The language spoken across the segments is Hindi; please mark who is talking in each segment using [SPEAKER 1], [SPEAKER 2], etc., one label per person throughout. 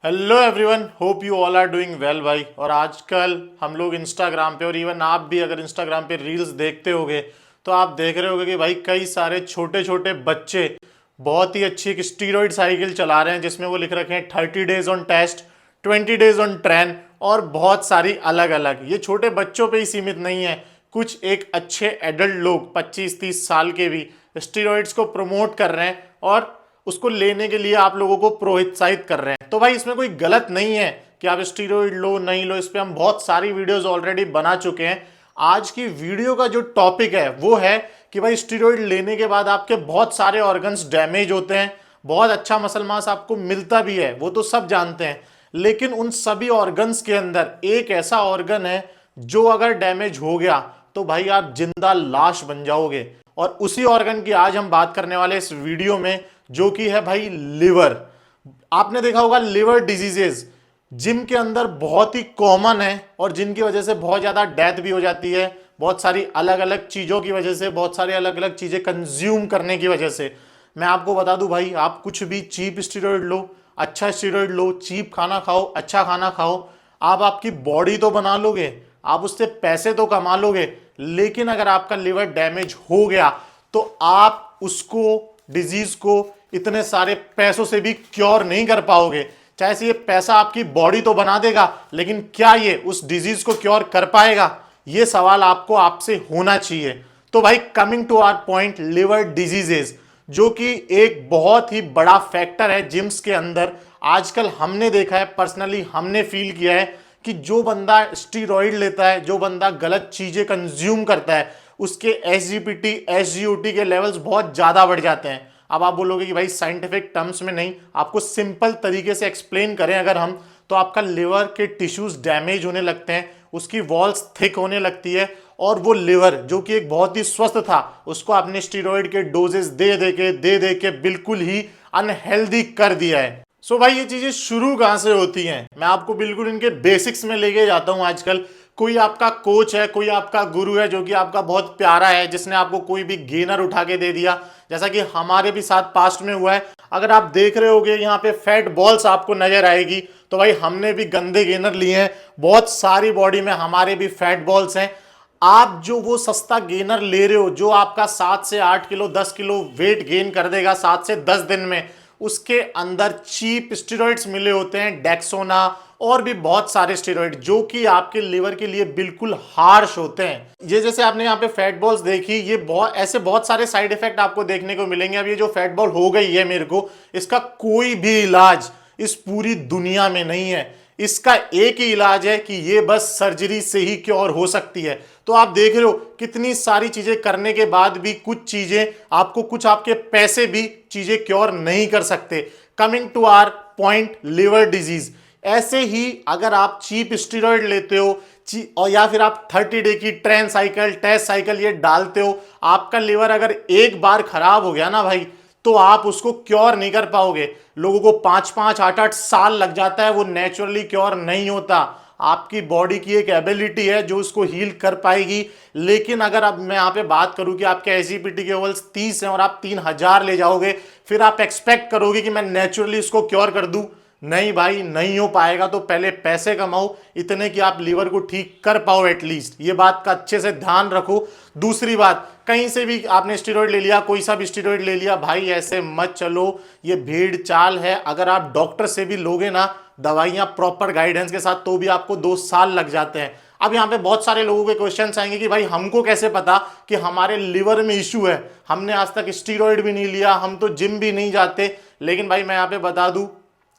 [SPEAKER 1] Hello everyone, hope you all are doing well भाई। और आजकल हम लोग इंस्टाग्राम पे, और इवन आप भी अगर इंस्टाग्राम पे रील्स देखते होगे तो आप देख रहे होगे कि भाई कई सारे छोटे छोटे बच्चे बहुत ही अच्छी एक स्टीरॉयड साइकिल चला रहे हैं जिसमें वो लिख रखे हैं 30 days on test, 20 days on train और बहुत सारी अलग अलग। ये छोटे बच्चों पे ही सीमित नहीं है, कुछ एक अच्छे एडल्ट लोग 25-30 साल के भी स्टीरॉयड्स को प्रमोट कर रहे हैं और उसको लेने के लिए आप लोगों को प्रोत्साहित कर रहे हैं। तो भाई इसमें कोई गलत नहीं है कि आप स्टीरॉयड लो नहीं लो, इस पे हम बहुत सारी वीडियोस ऑलरेडी बना चुके हैं। आज की वीडियो का जो टॉपिक है वो है कि भाई स्टीरॉयड लेने के बाद आपके बहुत सारे ऑर्गन्स डैमेज होते हैं, बहुत अच्छा मसल मास आपको मिलता भी है, वो तो सब जानते हैं। लेकिन उन सभी ऑर्गन्स के अंदर एक ऐसा ऑर्गन है जो अगर डैमेज हो गया तो भाई आप जिंदा लाश बन जाओगे। और उसी ऑर्गन की आज हम बात करने वाले इस वीडियो में, जो कि है भाई लिवर। आपने देखा होगा लिवर डिजीजेस जिम के अंदर बहुत ही कॉमन है और जिनकी वजह से बहुत ज्यादा डेथ भी हो जाती है, बहुत सारी अलग अलग चीजों की वजह से, बहुत सारी अलग अलग चीजें कंज्यूम करने की वजह से। मैं आपको बता दूं भाई, आप कुछ भी चीप स्टीरॉयड लो, अच्छा स्टीरॉयड लो, चीप खाना खाओ, अच्छा खाना खाओ, आप आपकी बॉडी तो बना लोगे, आप उससे पैसे तो कमा लोगे, लेकिन अगर आपका लिवर डैमेज हो गया तो आप उसको, डिजीज को इतने सारे पैसों से भी क्योर नहीं कर पाओगे। चाहे से ये पैसा आपकी बॉडी तो बना देगा, लेकिन क्या ये उस डिजीज को क्योर कर पाएगा? ये सवाल आपको आपसे होना चाहिए। तो भाई coming to our point, liver diseases जो कि एक बहुत ही बड़ा फैक्टर है जिम्स के अंदर। आजकल हमने देखा है, पर्सनली हमने फील किया है कि जो बंदा स्टीरॉइड लेता है, जो बंदा गलत चीजें कंज्यूम करता है, उसके एसजीपीटी एसजीओटी के लेवल्स बहुत ज्यादा बढ़ जाते हैं। अब आप बोलोगे कि भाई साइंटिफिक टर्म्स में नहीं, आपको सिंपल तरीके से एक्सप्लेन करें अगर हम, तो आपका लिवर के टिश्यूज डैमेज होने लगते हैं, उसकी वॉल्स थिक होने लगती है, और वो लिवर जो कि एक बहुत ही स्वस्थ था, उसको आपने स्टीरॉइड के डोजेस दे दे के बिल्कुल ही अनहेल्दी कर दिया है। सो भाई ये चीजें शुरू कहां से होती हैं, मैं आपको बिल्कुल इनके बेसिक्स में लेके जाता हूं। आजकल कोई आपका कोच है, कोई आपका गुरु है जो कि आपका बहुत प्यारा है, जिसने आपको कोई भी गेनर उठा के दे दिया, जैसा कि हमारे भी साथ पास्ट में हुआ है। अगर आप देख रहे होगे यहाँ पे फैट बॉल्स आपको नजर आएगी, तो भाई हमने भी गंदे गेनर लिए हैं, बहुत सारी बॉडी में हमारे भी फैट बॉल्स हैं। आप जो वो सस्ता गेनर ले रहे हो जो आपका 7 से 8 किलो 10 किलो वेट गेन कर देगा 7 से 10 दिन में, उसके अंदर चीप स्टेरॉइड्स मिले होते हैं, डेक्सोना और भी बहुत सारे स्टेरॉइड जो कि आपके लिवर के लिए बिल्कुल हार्श होते हैं। ये जैसे आपने यहाँ पे फैट बॉल्स देखी, ये बहुत सारे साइड इफेक्ट आपको देखने को मिलेंगे। अब ये जो फैट बॉल हो गई है मेरे को, इसका कोई भी इलाज इस पूरी दुनिया में नहीं है। इसका एक ही इलाज है कि ये बस सर्जरी से ही क्योर हो सकती है। तो आप देख रहे हो कितनी सारी चीजें करने के बाद भी कुछ चीजें आपको, कुछ आपके पैसे भी चीजें क्योर नहीं कर सकते। Coming to our point, liver disease. ऐसे ही अगर आप चीप स्टीरॉयड लेते हो और या फिर आप 30 डे की ट्रेन साइकिल, टेस्ट साइकिल ये डालते हो, आपका लिवर अगर एक बार खराब हो गया ना भाई, तो आप उसको क्योर नहीं कर पाओगे। लोगों को 5-5, 8-8 साल लग जाता है, वो नेचुरली क्योर नहीं होता। आपकी बॉडी की एक एबिलिटी है जो उसको हील कर पाएगी। लेकिन अगर अब मैं यहाँ पे बात करूं कि आपके एसजीपीटी के लेवल्स 30 हैं और आप 3000 ले जाओगे, फिर आप एक्सपेक्ट करोगे कि मैं नेचुरली इसको क्योर कर दूं, नहीं भाई, नहीं हो पाएगा। तो पहले पैसे कमाओ इतने कि आप लीवर को ठीक कर पाओ एटलीस्ट, ये बात का अच्छे से ध्यान रखो। दूसरी बात, कहीं से भी आपने स्टेरॉइड ले लिया, कोई सा भी स्टेरॉइड ले लिया, भाई ऐसे मत चलो, ये भेड़ चाल है। अगर आप डॉक्टर से भी लोगे ना दवाइयां प्रॉपर गाइडेंस के साथ, तो भी आपको 2 साल लग जाते हैं। अब यहाँ पे बहुत सारे लोगों के क्वेश्चंस आएंगे कि भाई हमको कैसे पता कि हमारे लिवर में इशू है, हमने आज तक स्टेरॉइड भी नहीं लिया, हम तो जिम भी नहीं जाते। लेकिन भाई मैं यहाँ पे बता दूं,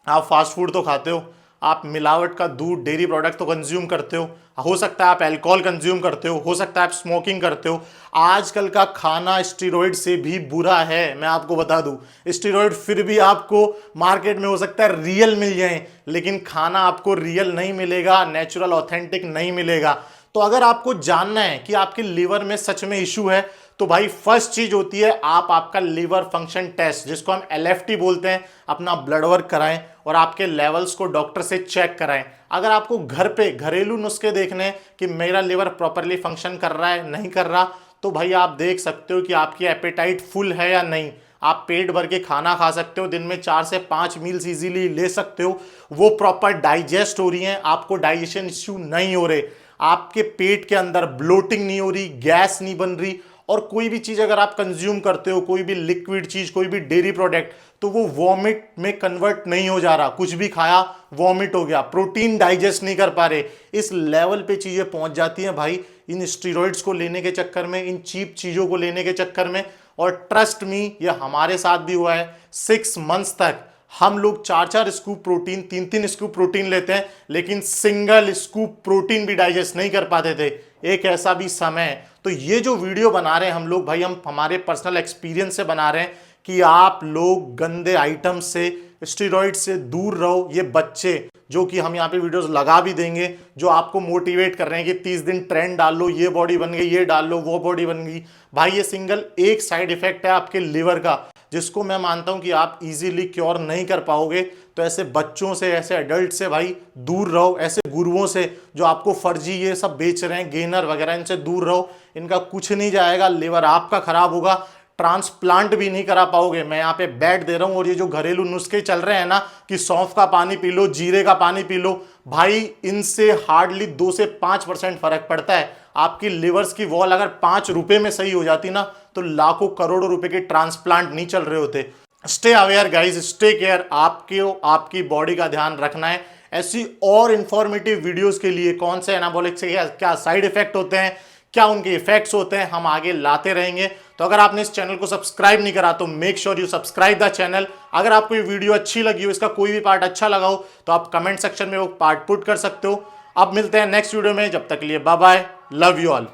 [SPEAKER 1] आप फास्ट फूड तो खाते हो, आप मिलावट का दूध, डेयरी प्रोडक्ट तो कंज्यूम करते हो सकता है आप अल्कोहल कंज्यूम करते हो सकता है आप स्मोकिंग करते हो। आजकल का खाना स्टीरॉयड से भी बुरा है, मैं आपको बता दूं। स्टीरॉयड फिर भी आपको मार्केट में हो सकता है रियल मिल जाए, लेकिन खाना आपको रियल नहीं मिलेगा, नेचुरल ऑथेंटिक नहीं मिलेगा। तो अगर आपको जानना है कि आपके लिवर में सच में इशू है, तो भाई फर्स्ट चीज होती है आप आपका लिवर फंक्शन टेस्ट, जिसको हम एलएफटी बोलते हैं, अपना ब्लड वर्क कराएं और आपके लेवल्स को डॉक्टर से चेक कराएं। अगर आपको घर पे घरेलू नुस्खे देखने हैं कि मेरा लिवर प्रॉपरली फंक्शन कर रहा है नहीं कर रहा, तो भाई आप देख सकते हो कि आपकी एपेटाइट फुल है या नहीं। आप पेट भर के खाना खा सकते हो, दिन में 4 से 5 मील्स इजीली ले सकते हो, वो प्रॉपर डाइजेस्ट हो रही हैं, आपको डाइजेशन इश्यू नहीं हो रहे, आपके पेट के अंदर ब्लोटिंग नहीं हो रही, गैस नहीं बन रही, और कोई भी चीज अगर आप कंज्यूम करते हो, कोई भी लिक्विड चीज, कोई भी डेयरी प्रोडक्ट, तो वो वॉमिट में कन्वर्ट नहीं हो जा रहा, कुछ भी खाया वॉमिट हो गया, प्रोटीन डाइजेस्ट नहीं कर पा रहे, इस लेवल पे चीजें पहुंच जाती हैं भाई इन स्टेरॉइड्स को लेने के चक्कर में, इन चीप चीजों को लेने के चक्कर में। और ट्रस्ट मी, ये हमारे साथ भी हुआ है, 6 मंथ्स तक हम लोग 4-4 स्कूप प्रोटीन, 3-3 स्कूप प्रोटीन लेते हैं, लेकिन सिंगल स्कूप प्रोटीन भी डाइजेस्ट नहीं कर पाते थे। एक ऐसा भी समय, तो ये जो वीडियो बना रहे हैं हम लोग भाई, हम हमारे पर्सनल एक्सपीरियंस से बना रहे हैं कि आप लोग गंदे आइटम से, स्टेरॉइड से दूर रहो। ये बच्चे जो कि हम यहाँ पे वीडियोस लगा भी देंगे, जो आपको मोटिवेट कर रहे हैं कि 30 दिन ट्रेंड डाल लो, ये बॉडी बन गई, ये डाल लो, वो बॉडी बन गई, भाई ये सिंगल एक साइड इफेक्ट है आपके लिवर का, जिसको मैं मानता हूं कि आप इजीली क्योर नहीं कर पाओगे। तो ऐसे बच्चों से, ऐसे एडल्ट से भाई दूर रहो, ऐसे गुरुओं से जो आपको फर्जी ये सब बेच रहे हैं, गेनर वगैरह, इनसे दूर रहो, इनका कुछ नहीं जाएगा, लिवर आपका खराब होगा, ट्रांसप्लांट भी नहीं करा पाओगे। मैं यहाँ पे बैठ दे रहा हूं, और ये जो घरेलू नुस्खे चल रहे हैं ना कि सौंफ का पानी पी लो, जीरे का पानी पी लो, भाई इनसे हार्डली 2 से 5% फर्क पड़ता है। आपकी लिवर्स की वॉल अगर 5 रुपए में सही हो जाती ना, तो लाखों करोड़ों रुपए के ट्रांसप्लांट नहीं चल रहे होते। Stay aware guys, stay care, आपकी बॉडी का ध्यान रखना है। ऐसी और इंफॉर्मेटिव वीडियोस के लिए कौन से एनाबॉलिक से क्या साइड इफेक्ट होते हैं, क्या उनके इफेक्ट्स होते हैं, हम आगे लाते रहेंगे। तो अगर आपने इस चैनल को सब्सक्राइब नहीं करा तो make sure you subscribe the channel. अगर आपको ये वीडियो अच्छी लगी हो, इसका कोई भी पार्ट अच्छा लगा हो, तो आप कमेंट सेक्शन में वो पार्ट पुट कर सकते हो। अब मिलते हैं नेक्स्ट वीडियो में, जब तक के लिए bye bye, love you all.